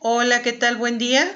Hola, ¿qué tal? Buen día.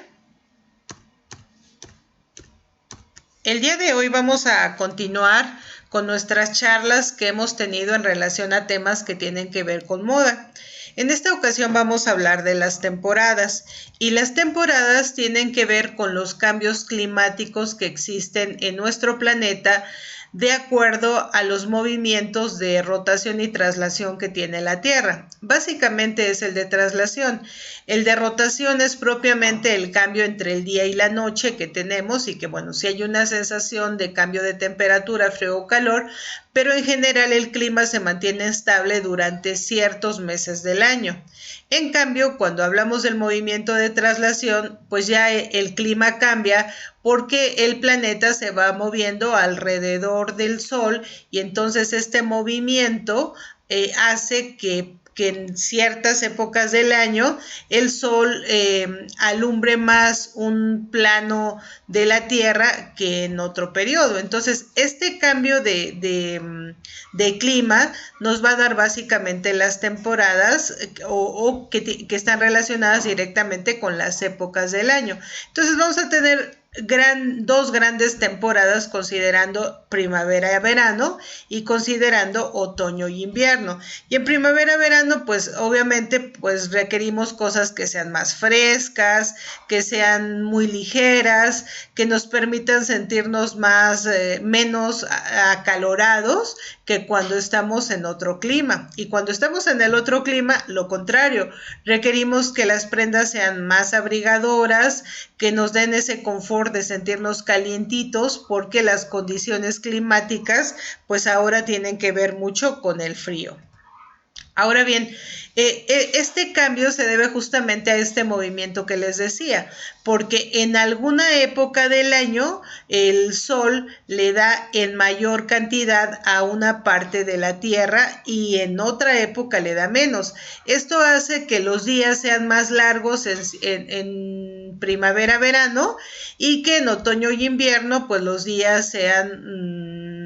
El día de hoy vamos a continuar con nuestras charlas que hemos tenido en relación a temas que tienen que ver con moda. En esta ocasión vamos a hablar de las temporadas y las temporadas tienen que ver con los cambios climáticos que existen en nuestro planeta de acuerdo a los movimientos de rotación y traslación que tiene la Tierra. Básicamente es el de traslación. El de rotación es propiamente el cambio entre el día y la noche que tenemos y que, bueno, si hay una sensación de cambio de temperatura, frío o calor, pero en general el clima se mantiene estable durante ciertos meses del año. En cambio, cuando hablamos del movimiento de traslación, pues ya el clima cambia porque el planeta se va moviendo alrededor del Sol y entonces este movimiento hace que en ciertas épocas del año el sol alumbre más un plano de la Tierra que en otro periodo. Entonces, este cambio de clima nos va a dar básicamente las temporadas o que están relacionadas directamente con las épocas del año. Entonces, vamos a tener dos grandes temporadas considerando primavera-verano y considerando otoño y invierno. Y en primavera-verano, pues obviamente pues requerimos cosas que sean más frescas, que sean muy ligeras, que nos permitan sentirnos menos acalorados que cuando estamos en otro clima. Y cuando estamos en el otro clima, lo contrario, requerimos que las prendas sean más abrigadoras, que nos den ese confort de sentirnos calientitos porque las condiciones climáticas pues ahora tienen que ver mucho con el frío. Ahora bien, este cambio se debe justamente a este movimiento que les decía, porque en alguna época del año el sol le da en mayor cantidad a una parte de la Tierra y en otra época le da menos. Esto hace que los días sean más largos en primavera-verano y que en otoño y invierno pues los días sean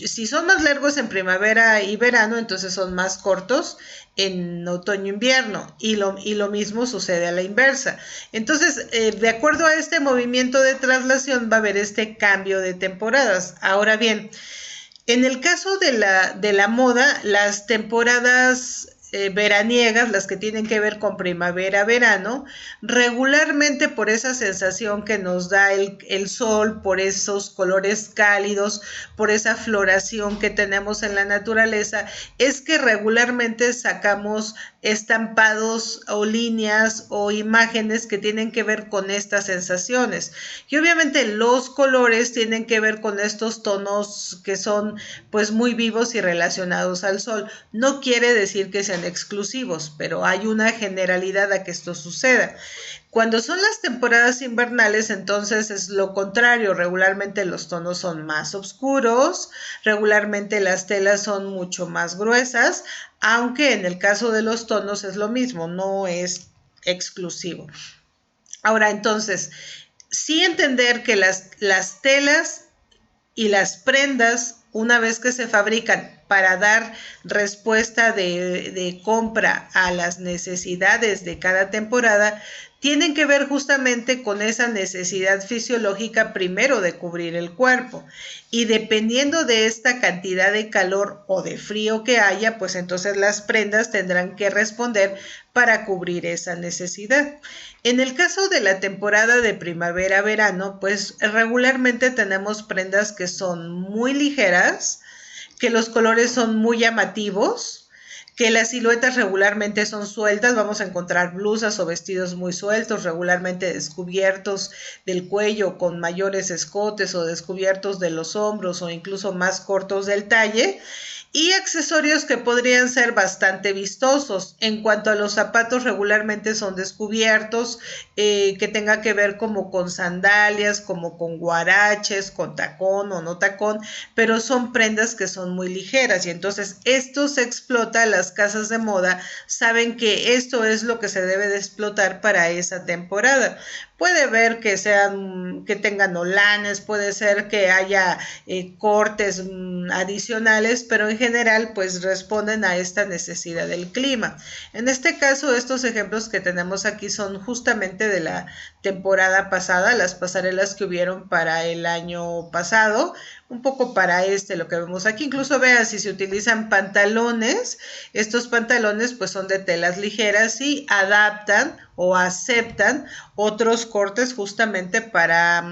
si son más largos en primavera y verano, entonces son más cortos en otoño-invierno y lo mismo sucede a la inversa. Entonces, de acuerdo a este movimiento de traslación va a haber este cambio de temporadas. Ahora bien, en el caso de la moda, las temporadas veraniegas, las que tienen que ver con primavera-verano, regularmente por esa sensación que nos da el sol, por esos colores cálidos, por esa floración que tenemos en la naturaleza, es que regularmente sacamos estampados o líneas o imágenes que tienen que ver con estas sensaciones. Y obviamente los colores tienen que ver con estos tonos que son pues muy vivos y relacionados al sol. No quiere decir que sean exclusivos, pero hay una generalidad a que esto suceda. Cuando son las temporadas invernales, entonces es lo contrario. Regularmente los tonos son más oscuros, regularmente las telas son mucho más gruesas, aunque en el caso de los tonos es lo mismo, no es exclusivo. Ahora, entonces, sí entender que las telas y las prendas, una vez que se fabrican para dar respuesta de compra a las necesidades de cada temporada, tienen que ver justamente con esa necesidad fisiológica primero de cubrir el cuerpo. Y dependiendo de esta cantidad de calor o de frío que haya, pues entonces las prendas tendrán que responder para cubrir esa necesidad. En el caso de la temporada de primavera-verano, pues regularmente tenemos prendas que son muy ligeras, que los colores son muy llamativos, que las siluetas regularmente son sueltas. Vamos a encontrar blusas o vestidos muy sueltos, regularmente descubiertos del cuello con mayores escotes o descubiertos de los hombros o incluso más cortos del talle. Y accesorios que podrían ser bastante vistosos. En cuanto a los zapatos, regularmente son descubiertos, que tenga que ver como con sandalias, como con guaraches, con tacón o no tacón, pero son prendas que son muy ligeras y entonces esto se explota. Las casas de moda saben que esto es lo que se debe de explotar para esa temporada. Puede ver que que tengan holanes, puede ser que haya cortes adicionales, pero en general pues responden a esta necesidad del clima. En este caso, estos ejemplos que tenemos aquí son justamente de la temporada pasada, las pasarelas que hubieron para el año pasado, un poco para lo que vemos aquí. Incluso vean, si se utilizan pantalones, estos pantalones pues son de telas ligeras y adaptan o aceptan otros cortes justamente para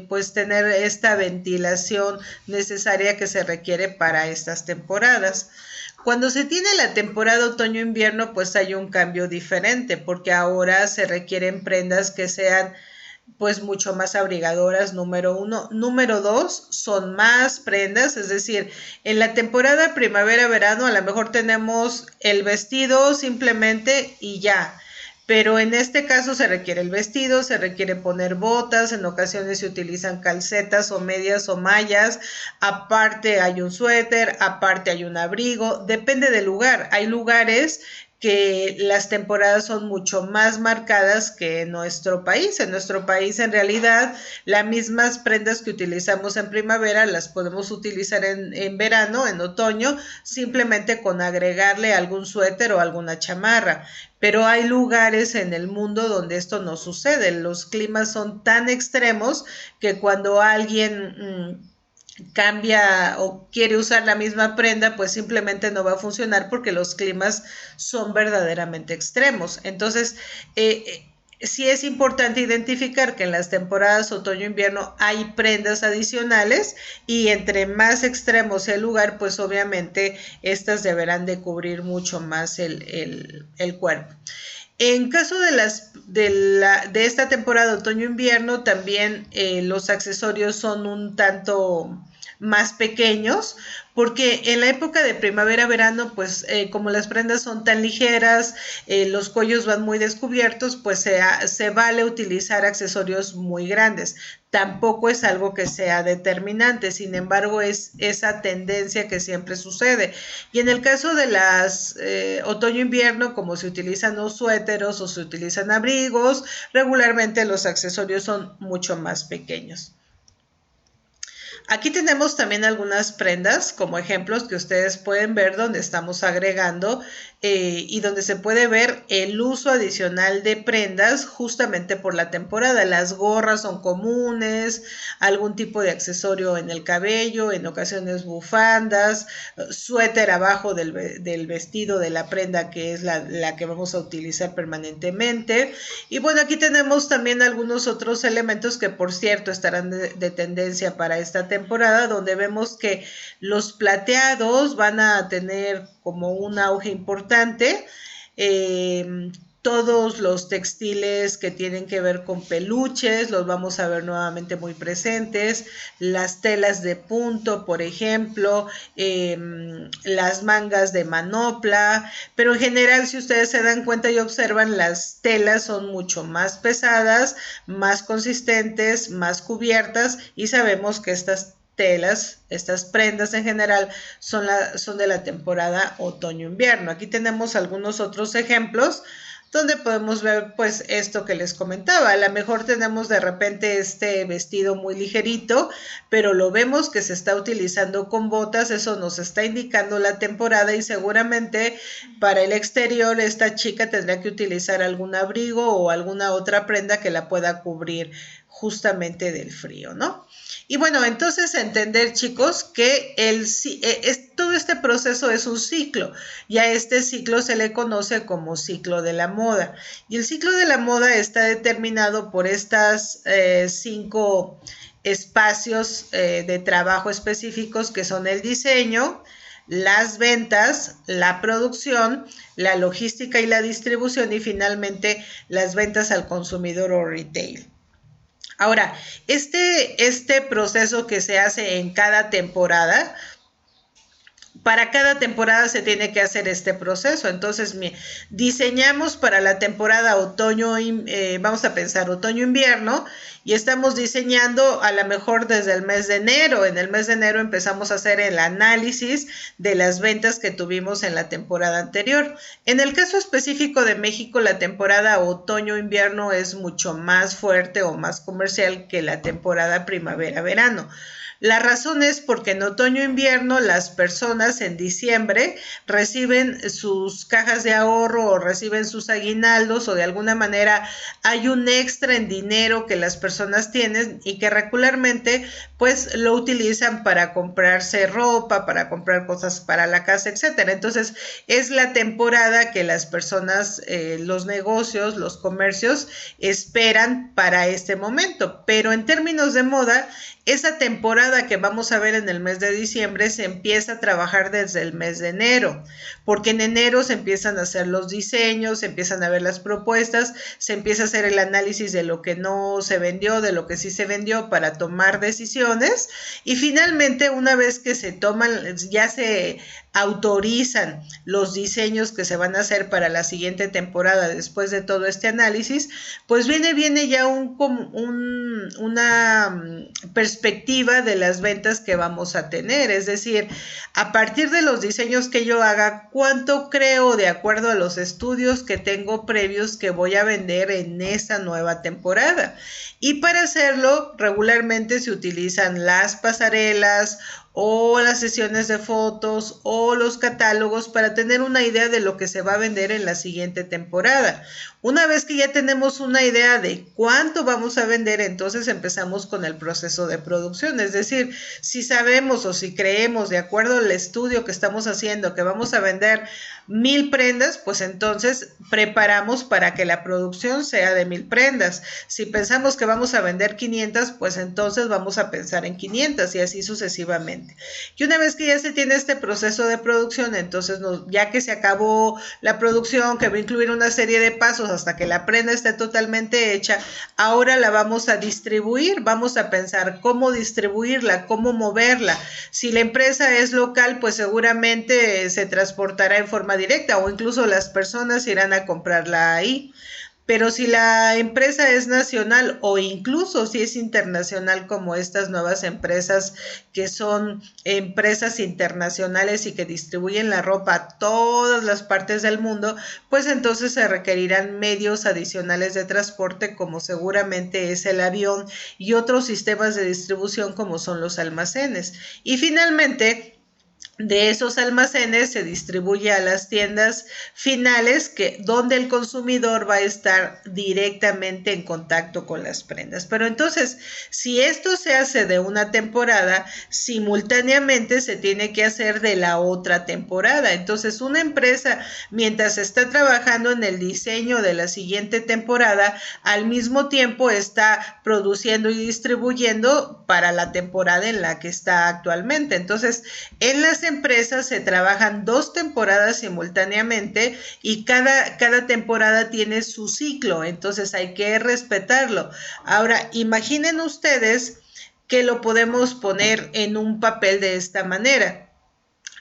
pues tener esta ventilación necesaria que se requiere para estas temporadas. Cuando se tiene la temporada otoño-invierno, pues hay un cambio diferente, porque ahora se requieren prendas que sean pues mucho más abrigadoras, número uno. Número dos, son más prendas, es decir, en la temporada primavera-verano a lo mejor tenemos el vestido simplemente y ya. Pero en este caso se requiere el vestido, se requiere poner botas, en ocasiones se utilizan calcetas o medias o mallas, aparte hay un suéter, aparte hay un abrigo, depende del lugar. Hay lugares que las temporadas son mucho más marcadas que en nuestro país. En nuestro país, en realidad, las mismas prendas que utilizamos en primavera las podemos utilizar en verano, en otoño, simplemente con agregarle algún suéter o alguna chamarra. Pero hay lugares en el mundo donde esto no sucede. Los climas son tan extremos que cuando alguien cambia o quiere usar la misma prenda, pues simplemente no va a funcionar porque los climas son verdaderamente extremos. Entonces, sí es importante identificar que en las temporadas otoño-invierno hay prendas adicionales y entre más extremo sea el lugar, pues obviamente estas deberán de cubrir mucho más el cuerpo. En caso de esta temporada otoño-invierno, también los accesorios son un tanto más pequeños, porque en la época de primavera-verano, pues como las prendas son tan ligeras, los cuellos van muy descubiertos, pues se vale utilizar accesorios muy grandes. Tampoco es algo que sea determinante, sin embargo es esa tendencia que siempre sucede. Y en el caso de las otoño-invierno, como se utilizan los suéteros o se utilizan abrigos, regularmente los accesorios son mucho más pequeños. Aquí tenemos también algunas prendas como ejemplos que ustedes pueden ver donde estamos agregando y donde se puede ver el uso adicional de prendas justamente por la temporada. Las gorras son comunes, algún tipo de accesorio en el cabello, en ocasiones bufandas, suéter abajo del vestido de la prenda que es la que vamos a utilizar permanentemente. Y bueno, aquí tenemos también algunos otros elementos que por cierto estarán de tendencia para esta temporada, donde vemos que los plateados van a tener como un auge importante. Todos los textiles que tienen que ver con peluches los vamos a ver nuevamente muy presentes, las telas de punto, por ejemplo, las mangas de manopla, pero en general si ustedes se dan cuenta y observan, las telas son mucho más pesadas, más consistentes, más cubiertas y sabemos que estas prendas en general son de la temporada otoño-invierno. Aquí tenemos algunos otros ejemplos donde podemos ver pues esto que les comentaba. A lo mejor tenemos de repente este vestido muy ligerito, pero lo vemos que se está utilizando con botas, eso nos está indicando la temporada y seguramente para el exterior esta chica tendrá que utilizar algún abrigo o alguna otra prenda que la pueda cubrir justamente del frío, ¿no? Y bueno, entonces entender, chicos, que todo este proceso es un ciclo y a este ciclo se le conoce como ciclo de la moda. Y el ciclo de la moda está determinado por estas 5 espacios de trabajo específicos que son el diseño, las ventas, la producción, la logística y la distribución y finalmente las ventas al consumidor o retail. Ahora, este proceso que se hace en cada temporada, para cada temporada se tiene que hacer este proceso. Entonces, diseñamos para la temporada otoño, vamos a pensar otoño-invierno, y estamos diseñando a lo mejor desde el mes de enero. En el mes de enero empezamos a hacer el análisis de las ventas que tuvimos en la temporada anterior. En el caso específico de México, la temporada otoño-invierno es mucho más fuerte o más comercial que la temporada primavera-verano. La razón es porque en otoño-invierno las personas en diciembre reciben sus cajas de ahorro o reciben sus aguinaldos, o de alguna manera hay un extra en dinero que las personas tienen y que regularmente pues lo utilizan para comprarse ropa, para comprar cosas para la casa, etcétera. Entonces es la temporada que las personas, los negocios, los comercios esperan para este momento. Pero en términos de moda, esa temporada que vamos a ver en el mes de diciembre se empieza a trabajar desde el mes de enero, porque en enero se empiezan a hacer los diseños, se empiezan a ver las propuestas, se empieza a hacer el análisis de lo que no se vendió, de lo que sí se vendió, para tomar decisiones, y finalmente una vez que se toman, ya se autorizan los diseños que se van a hacer para la siguiente temporada después de todo este análisis, pues viene ya una perspectiva de las ventas que vamos a tener. Es decir, a partir de los diseños que yo haga, cuánto creo, de acuerdo a los estudios que tengo previos, que voy a vender en esa nueva temporada. Y para hacerlo, regularmente se utilizan las pasarelas o las sesiones de fotos o los catálogos para tener una idea de lo que se va a vender en la siguiente temporada. Una vez que ya tenemos una idea de cuánto vamos a vender, entonces empezamos con el proceso de producción. Es decir, si sabemos o si creemos, de acuerdo al estudio que estamos haciendo, que vamos a vender 1000 prendas, pues entonces preparamos para que la producción sea de 1000 prendas. Si pensamos que vamos a vender 500, pues entonces vamos a pensar en 500 y así sucesivamente. Y una vez que ya se tiene este proceso de producción, entonces ya que se acabó la producción, que va a incluir una serie de pasos hasta que la prenda esté totalmente hecha, ahora la vamos a distribuir. Vamos a pensar cómo distribuirla, cómo moverla. Si la empresa es local, pues seguramente se transportará en forma directa o incluso las personas irán a comprarla ahí. Pero si la empresa es nacional o incluso si es internacional, como estas nuevas empresas que son empresas internacionales y que distribuyen la ropa a todas las partes del mundo, pues entonces se requerirán medios adicionales de transporte, como seguramente es el avión y otros sistemas de distribución como son los almacenes. Y finalmente, de esos almacenes se distribuye a las tiendas finales, donde el consumidor va a estar directamente en contacto con las prendas. Pero entonces, si esto se hace de una temporada, simultáneamente se tiene que hacer de la otra temporada. Entonces, una empresa, mientras está trabajando en el diseño de la siguiente temporada, al mismo tiempo está produciendo y distribuyendo para la temporada en la que está actualmente. Entonces, en las empresas se trabajan 2 temporadas simultáneamente y cada temporada tiene su ciclo, entonces hay que respetarlo. Ahora, imaginen ustedes que lo podemos poner en un papel de esta manera.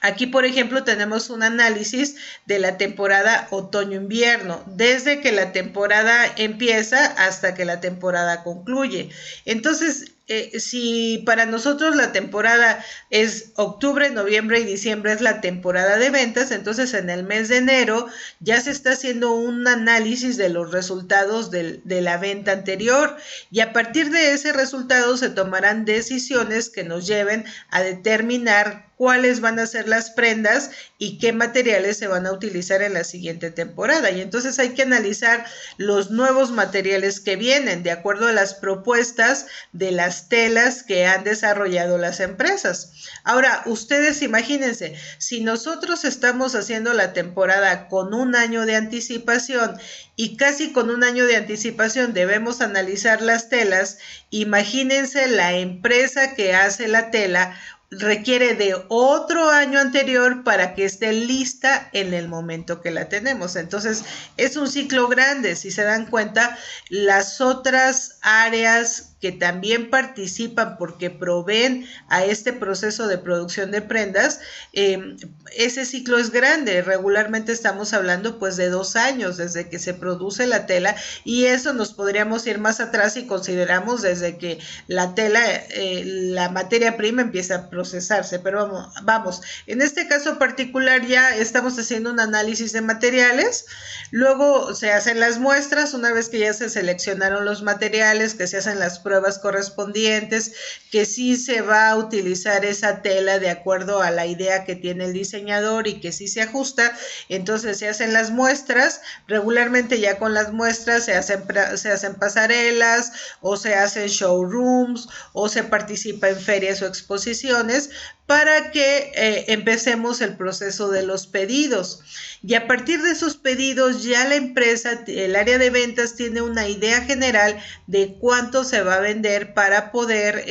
Aquí, por ejemplo, tenemos un análisis de la temporada otoño-invierno, desde que la temporada empieza hasta que la temporada concluye. Entonces, si para nosotros la temporada es octubre, noviembre y diciembre, es la temporada de ventas, entonces en el mes de enero ya se está haciendo un análisis de los resultados de la venta anterior, y a partir de ese resultado se tomarán decisiones que nos lleven a determinar cuáles van a ser las prendas y qué materiales se van a utilizar en la siguiente temporada. Y entonces hay que analizar los nuevos materiales que vienen de acuerdo a las propuestas de las telas que han desarrollado las empresas. Ahora, ustedes imagínense, si nosotros estamos haciendo la temporada con un año de anticipación y casi con un año de anticipación debemos analizar las telas, imagínense la empresa que hace la tela requiere de otro año anterior para que esté lista en el momento que la tenemos. Entonces, es un ciclo grande. Si se dan cuenta, las otras áreas que también participan porque proveen a este proceso de producción de prendas, ese ciclo es grande. Regularmente estamos hablando pues de 2 años desde que se produce la tela, y eso nos podríamos ir más atrás si consideramos desde que la tela, la materia prima empieza a procesarse. Pero vamos, en este caso particular ya estamos haciendo un análisis de materiales, luego se hacen las muestras. Una vez que ya se seleccionaron los materiales, que se hacen las pruebas correspondientes, que sí se va a utilizar esa tela de acuerdo a la idea que tiene el diseñador y que sí se ajusta, entonces se hacen las muestras. Regularmente ya con las muestras se hacen pasarelas, o se hacen showrooms, o se participa en ferias o exposiciones para que empecemos el proceso de los pedidos. Y a partir de esos pedidos ya la empresa, el área de ventas, tiene una idea general de cuánto se va a vender para poder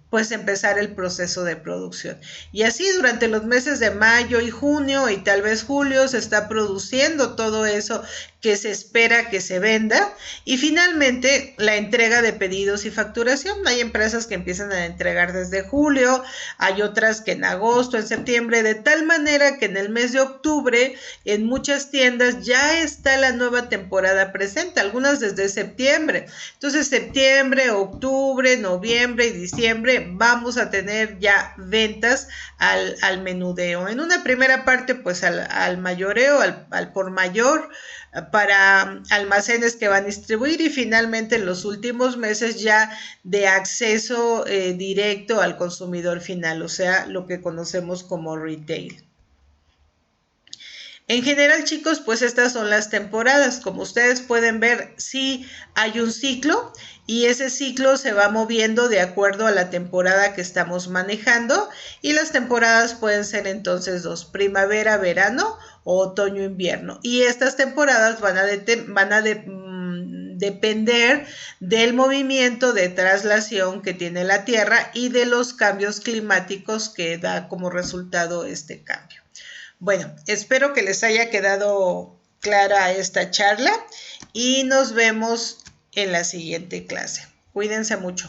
pues empezar el proceso de producción. Y así durante los meses de mayo y junio y tal vez julio se está produciendo todo eso que se espera que se venda, y finalmente la entrega de pedidos y facturación. Hay empresas que empiezan a entregar desde julio, hay otras que en agosto, en septiembre, de tal manera que en el mes de octubre en muchas tiendas ya está la nueva temporada presente, algunas desde septiembre. Entonces septiembre, octubre, noviembre y diciembre vamos a tener ya ventas al menudeo. En una primera parte pues al mayoreo, al por mayor, para almacenes que van a distribuir, y finalmente en los últimos meses ya de acceso directo al consumidor final, o sea, lo que conocemos como retail. En general, chicos, pues estas son las temporadas. Como ustedes pueden ver, sí hay un ciclo, y ese ciclo se va moviendo de acuerdo a la temporada que estamos manejando, y las temporadas pueden ser entonces 2: primavera, verano o otoño, invierno. Y estas temporadas van a depender del movimiento de traslación que tiene la Tierra y de los cambios climáticos que da como resultado este cambio. Bueno, espero que les haya quedado clara esta charla y nos vemos en la siguiente clase. Cuídense mucho.